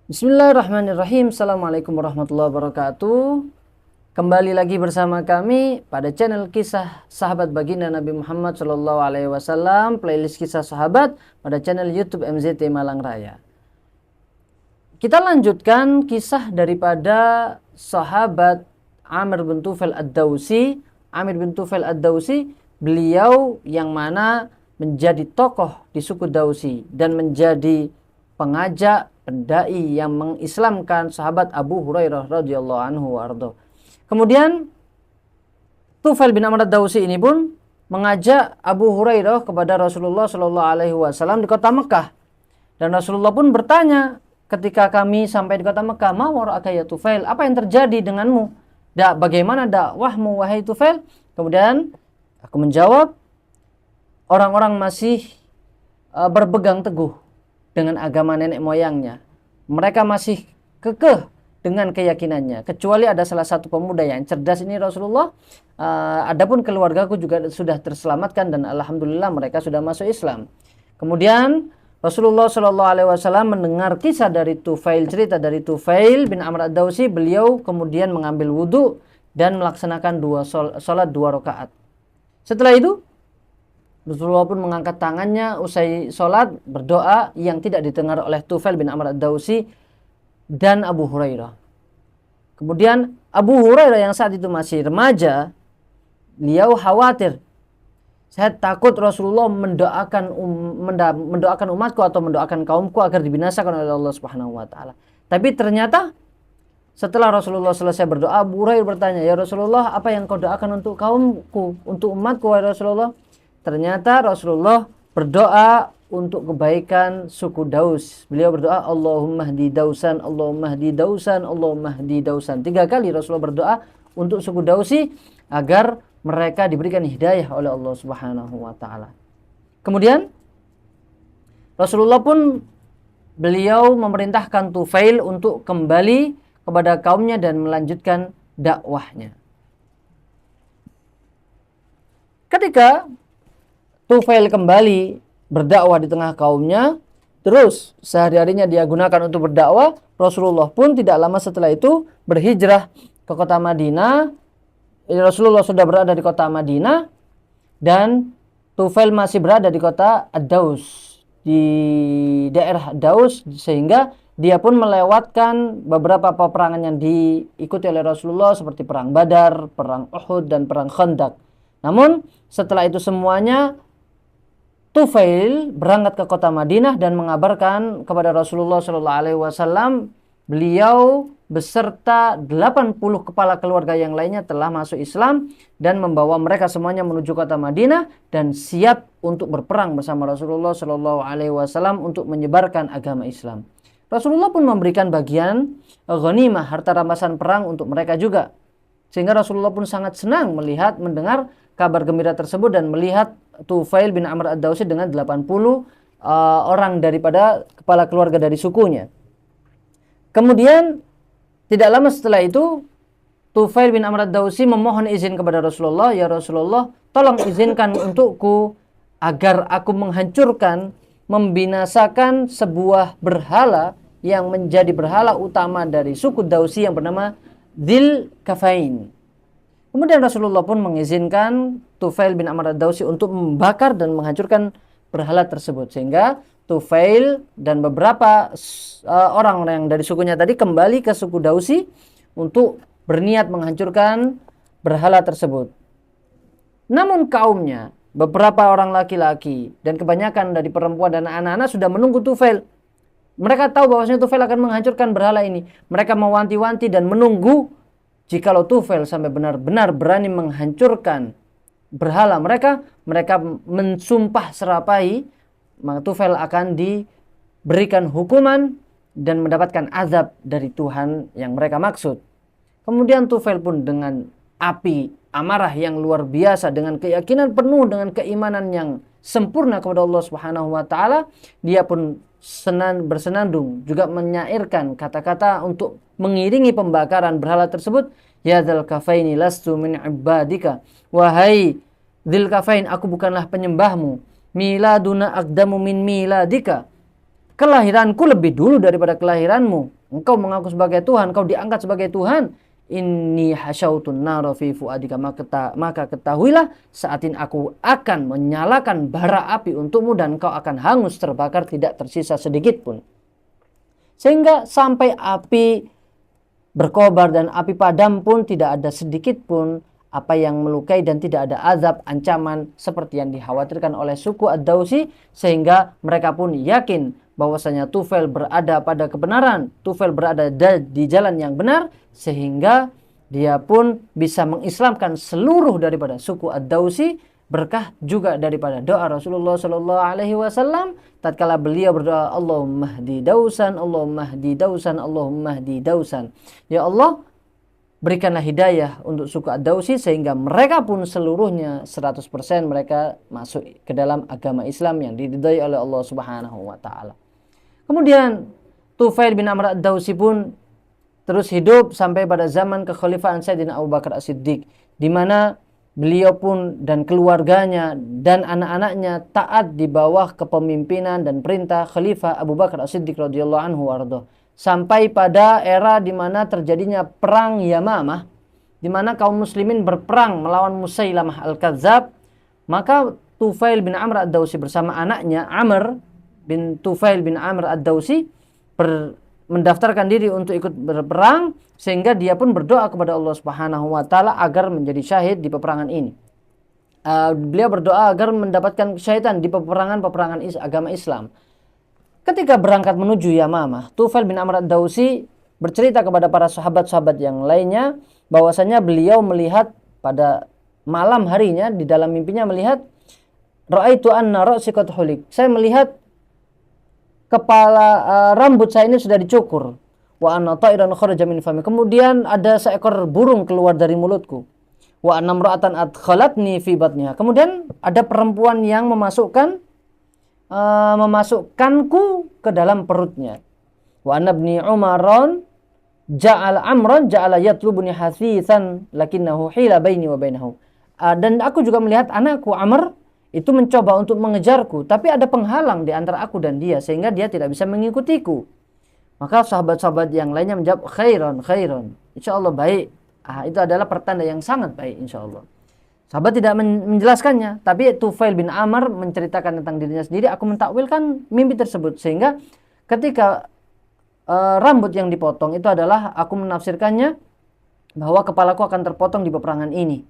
Bismillahirrahmanirrahim. Assalamualaikum warahmatullahi wabarakatuh. Kembali lagi bersama kami pada channel kisah sahabat baginda Nabi Muhammad Shallallahu Alaihi Wasallam, playlist kisah sahabat pada channel YouTube MZT Malang Raya. Kita lanjutkan kisah daripada sahabat Amir bin Tufail Ad-Dawsi. Amir bin Tufail Ad-Dawsi, beliau yang mana menjadi tokoh di suku Dawsi dan menjadi pengajak, pendai yang mengislamkan sahabat Abu Hurairah radhiyallahu anhu warḍah. Kemudian Tufail bin Amr ad-Dawsi ini pun mengajak Abu Hurairah kepada Rasulullah Shallallahu Alaihi Wasallam di kota Mekah, dan Rasulullah pun bertanya ketika kami sampai di kota Mekah, ma wara'aka ya Tufail, apa yang terjadi denganmu? Bagaimana dakwahmu wahai Tufail? Kemudian aku menjawab, orang-orang masih berpegang teguh dengan agama nenek moyangnya. Mereka masih kekeh dengan keyakinannya, kecuali ada salah satu pemuda yang cerdas ini Rasulullah. Adapun keluargaku juga sudah terselamatkan dan alhamdulillah mereka sudah masuk Islam. Kemudian Rasulullah Shallallahu Alaihi Wasallam mendengar kisah dari Tufail, cerita dari Tufail bin Amr ad-Dawsi. Beliau kemudian mengambil wudhu dan melaksanakan sholat 2 rakaat. Setelah itu Rasulullah pun mengangkat tangannya usai sholat berdoa yang tidak didengar oleh Tufail bin Amr ad-Dawsi dan Abu Hurairah. Kemudian Abu Hurairah yang saat itu masih remaja, beliau khawatir, saya takut Rasulullah mendoakan umatku atau mendoakan kaumku agar dibinasakan oleh Allah Subhanahu wa taala. Tapi ternyata setelah Rasulullah selesai berdoa, Abu Hurairah bertanya, ya Rasulullah, apa yang kau doakan untuk kaumku, untuk umatku wahai Rasulullah? Ternyata Rasulullah berdoa untuk kebaikan suku Daus. Beliau berdoa, Allahumma hdi Dausan, Allahumma hdi Dausan, Allahumma hdi Dausan. 3 kali Rasulullah berdoa untuk suku Dausi agar mereka diberikan hidayah oleh Allah Subhanahu wa taala. Kemudian Rasulullah pun beliau memerintahkan Tufail untuk kembali kepada kaumnya dan melanjutkan dakwahnya. Ketika Tufail kembali berdakwah di tengah kaumnya, terus sehari-harinya dia gunakan untuk berdakwah, Rasulullah pun tidak lama setelah itu berhijrah ke kota Madinah. Rasulullah sudah berada di kota Madinah dan Tufail masih berada di kota Ad-Daus, di daerah Daus, sehingga dia pun melewatkan beberapa peperangan yang diikuti oleh Rasulullah seperti perang Badar, perang Uhud, dan perang Khandaq. Namun setelah itu semuanya Tufail berangkat ke kota Madinah dan mengabarkan kepada Rasulullah Shallallahu Alaihi Wasallam, beliau beserta 80 kepala keluarga yang lainnya telah masuk Islam dan membawa mereka semuanya menuju kota Madinah dan siap untuk berperang bersama Rasulullah Shallallahu Alaihi Wasallam untuk menyebarkan agama Islam. Rasulullah pun memberikan bagian ghanimah, harta rampasan perang untuk mereka juga, sehingga Rasulullah pun sangat senang mendengar kabar gembira tersebut dan melihat Tufail bin Amr ad-Dawsi dengan 80 orang daripada kepala keluarga dari sukunya. Kemudian tidak lama setelah itu Tufail bin Amr ad-Dawsi memohon izin kepada Rasulullah, ya Rasulullah, tolong izinkan untukku agar aku menghancurkan, membinasakan sebuah berhala yang menjadi berhala utama dari suku Dawsi yang bernama Dzil Kafain. Kemudian Rasulullah pun mengizinkan Tufail bin Amr ad-Dawsi untuk membakar dan menghancurkan berhala tersebut, sehingga Tufail dan beberapa orang yang dari sukunya tadi kembali ke suku Dawsi untuk berniat menghancurkan berhala tersebut. Namun kaumnya, beberapa orang laki-laki dan kebanyakan dari perempuan dan anak-anak sudah menunggu Tufail. Mereka tahu bahwasanya Tufail akan menghancurkan berhala ini. Mereka mewanti-wanti dan menunggu jikalau Tufail sampai benar-benar berani menghancurkan berhala mereka mensumpah serapai, maka Tufail akan diberikan hukuman dan mendapatkan azab dari Tuhan yang mereka maksud. Kemudian Tufail pun dengan api amarah yang luar biasa, dengan keyakinan penuh, dengan keimanan yang sempurna kepada Allah Subhanahu wa taala, dia pun bersenandung juga menyairkan kata-kata untuk mengiringi pembakaran berhala tersebut. Ya dzal kafaini lastu min ibadika, wahai dzil kafain, aku bukanlah penyembahmu. Miladuna aqdamu min miladika, kelahiranku lebih dulu daripada kelahiranmu. engkau mengaku sebagai Tuhan, engkau diangkat sebagai Tuhan, inni hasyautun nara fi fuadika, maka ketahuilah saat ini aku akan menyalakan bara api untukmu dan engkau akan hangus terbakar, tidak tersisa sedikit pun. Sehingga sampai api berkobar dan api padam pun tidak ada sedikit pun apa yang melukai dan tidak ada azab, ancaman seperti yang dikhawatirkan oleh suku Ad-Dausi, sehingga mereka pun yakin bahwasanya Tufail berada pada kebenaran, Tufail berada di jalan yang benar, sehingga dia pun bisa mengislamkan seluruh daripada suku Ad-Dausi berkah juga daripada doa Rasulullah Shallallahu Alaihi Wasallam tatkala beliau berdoa, Allahumma hdi Dausan, Allahumma hdi Dausan, Allahumma hdi Dausan. Ya Allah, berikanlah hidayah untuk suku Ad-Dausi sehingga mereka pun seluruhnya 100% mereka masuk ke dalam agama Islam yang diridhai oleh Allah Subhanahu wa taala. Kemudian Tufail bin Amr Ad-Dausi pun terus hidup sampai pada zaman kekhalifahan Sayyidina Abu Bakar As-Siddiq, di mana beliau pun dan keluarganya dan anak-anaknya taat di bawah kepemimpinan dan perintah Khalifah Abu Bakar As-Siddiq radhiyallahu anhu warḍah. Sampai pada era di mana terjadinya perang Yamamah, di mana kaum muslimin berperang melawan Musailamah Al-Kadzab, maka Tufail bin Amr Ad-Dausi bersama anaknya Amr bin Tufail bin Amr Ad-Dausi mendaftarkan diri untuk ikut berperang, sehingga dia pun berdoa kepada Allah Subhanahu wa taala agar menjadi syahid di peperangan ini. Beliau berdoa agar mendapatkan kesyahidan di peperangan agama Islam. Ketika berangkat menuju Yamamah, Tufail bin Amr Ad-Dausi bercerita kepada para sahabat-sahabat yang lainnya bahwasanya beliau melihat pada malam harinya di dalam mimpinya melihat ra'aitu anna ra'si qad hulik. Saya melihat kepala rambut saya ini sudah dicukur. Wa anna ta'iran kharaja min fami. Kemudian ada seekor burung keluar dari mulutku. Wa anna imra'atan adkhalatni fi batniha. Kemudian ada perempuan yang memasukkanku ke dalam perutnya. Wa anabni Umaron ja'ala yatlubuni hathithan lakinnahu hila baini wa bainahu. Dan aku juga melihat anakku Amr itu mencoba untuk mengejarku, tapi ada penghalang di antara aku dan dia sehingga dia tidak bisa mengikutiku. Maka sahabat-sahabat yang lainnya menjawab khairan, insyaallah baik. Itu adalah pertanda yang sangat baik insyaallah. Sahabat tidak menjelaskannya, tapi Tufail bin Amr menceritakan tentang dirinya sendiri. Aku mentakwilkan mimpi tersebut, sehingga ketika rambut yang dipotong itu adalah aku menafsirkannya bahwa kepalaku akan terpotong di peperangan ini,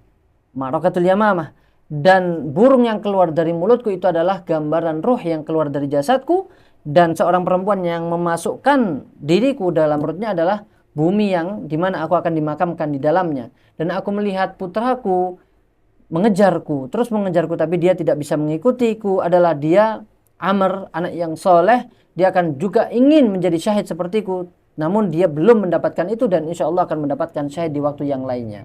Ma'rakatul Yamamah, dan burung yang keluar dari mulutku itu adalah gambaran ruh yang keluar dari jasadku, dan seorang perempuan yang memasukkan diriku dalam perutnya adalah bumi yang dimana aku akan dimakamkan di dalamnya. Dan aku melihat putraku mengejarku, tapi dia tidak bisa mengikutiku, adalah dia Amr, anak yang soleh. Dia akan juga ingin menjadi syahid sepertiku, namun dia belum mendapatkan itu, dan insya Allah akan mendapatkan syahid di waktu yang lainnya.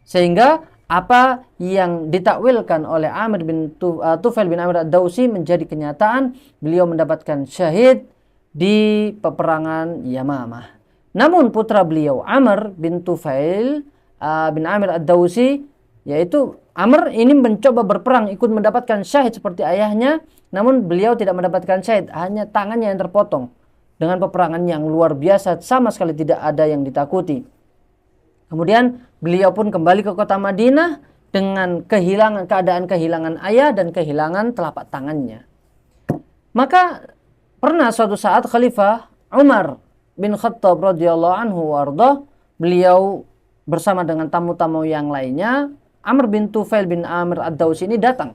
Sehingga apa yang ditakwilkan oleh Amr bin Tufail bin Amr Ad-Dausi menjadi kenyataan. Beliau mendapatkan syahid di peperangan Yamamah. Namun putra beliau Amr bin Tufail bin Amr Ad-Dausi, yaitu Amr ini mencoba berperang ikut mendapatkan syahid seperti ayahnya, namun beliau tidak mendapatkan syahid, hanya tangannya yang terpotong. Dengan peperangan yang luar biasa, sama sekali tidak ada yang ditakuti. Kemudian beliau pun kembali ke kota Madinah dengan keadaan kehilangan ayah dan kehilangan telapak tangannya. Maka pernah suatu saat Khalifah Umar bin Khattab radhiyallahu anhu warḍah, beliau bersama dengan tamu-tamu yang lainnya, Amr bin Tufail bin Amr Ad-Dausi ini datang.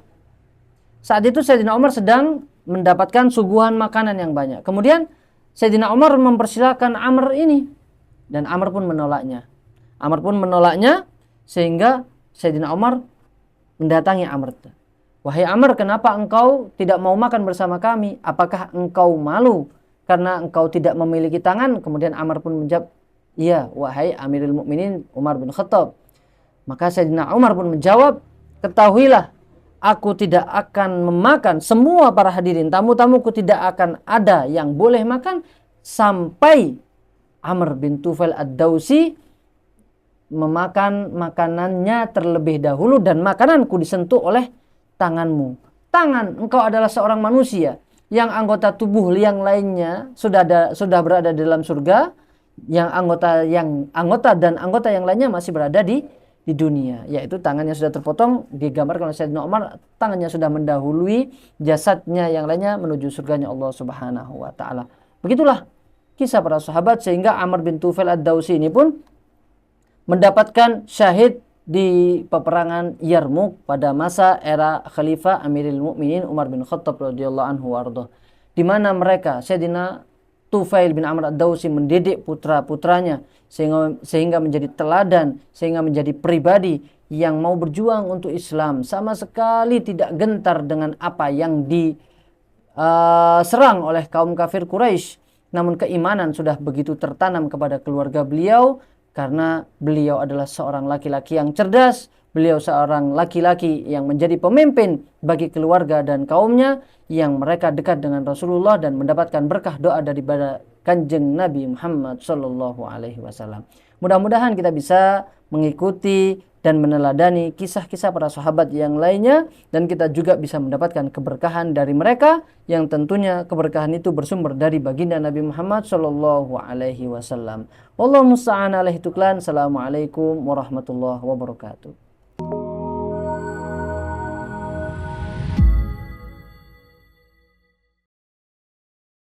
Saat itu Sayyidina Umar sedang mendapatkan suguhan makanan yang banyak. Kemudian Sayyidina Umar mempersilahkan Amr ini, dan Amr pun menolaknya. Sehingga Sayyidina Umar mendatangi Amr. Wahai Amr, kenapa engkau tidak mau makan bersama kami? Apakah engkau malu karena engkau tidak memiliki tangan? Kemudian Amr pun menjawab, iya wahai Amirul Mukminin Umar bin Khattab. Maka Sayyidina Umar pun menjawab, ketahuilah aku tidak akan memakan, semua para hadirin, tamu-tamuku tidak akan ada yang boleh makan sampai Amr bin Tufail Ad-Dausi memakan makanannya terlebih dahulu dan makananku disentuh oleh tanganmu. Engkau adalah seorang manusia yang anggota tubuh yang lainnya sudah berada di dalam surga, yang anggota dan anggota yang lainnya masih berada di dunia, yaitu tangannya sudah terpotong, digambarkan oleh Sayyidina Umar, tangannya sudah mendahului jasadnya yang lainnya menuju surganya Allah Subhanahu wa taala. Begitulah kisah para sahabat, sehingga Amr bin Tufail ad-Dausi ini pun mendapatkan syahid di peperangan Yarmuk pada masa era Khalifah Amirul Mukminin Umar bin Khattab radhiyallahu anhu warḍah, di mana mereka Sayyidina Tufail bin Amr ad-Dausi mendidik putra-putranya sehingga menjadi teladan, sehingga menjadi pribadi yang mau berjuang untuk Islam, sama sekali tidak gentar dengan apa yang diserang oleh kaum kafir Quraisy. Namun keimanan sudah begitu tertanam kepada keluarga beliau, karena beliau adalah seorang laki-laki yang cerdas, beliau seorang laki-laki yang menjadi pemimpin bagi keluarga dan kaumnya, yang mereka dekat dengan Rasulullah dan mendapatkan berkah doa daripada Kanjeng Nabi Muhammad sallallahu alaihi wasallam. Mudah-mudahan kita bisa mengikuti dan meneladani kisah-kisah para sahabat yang lainnya, dan kita juga bisa mendapatkan keberkahan dari mereka, yang tentunya keberkahan itu bersumber dari baginda Nabi Muhammad sallallahu alaihi wasallam. Wallahu musta'an alaihi tuklan. Assalamualaikum warahmatullahi wabarakatuh.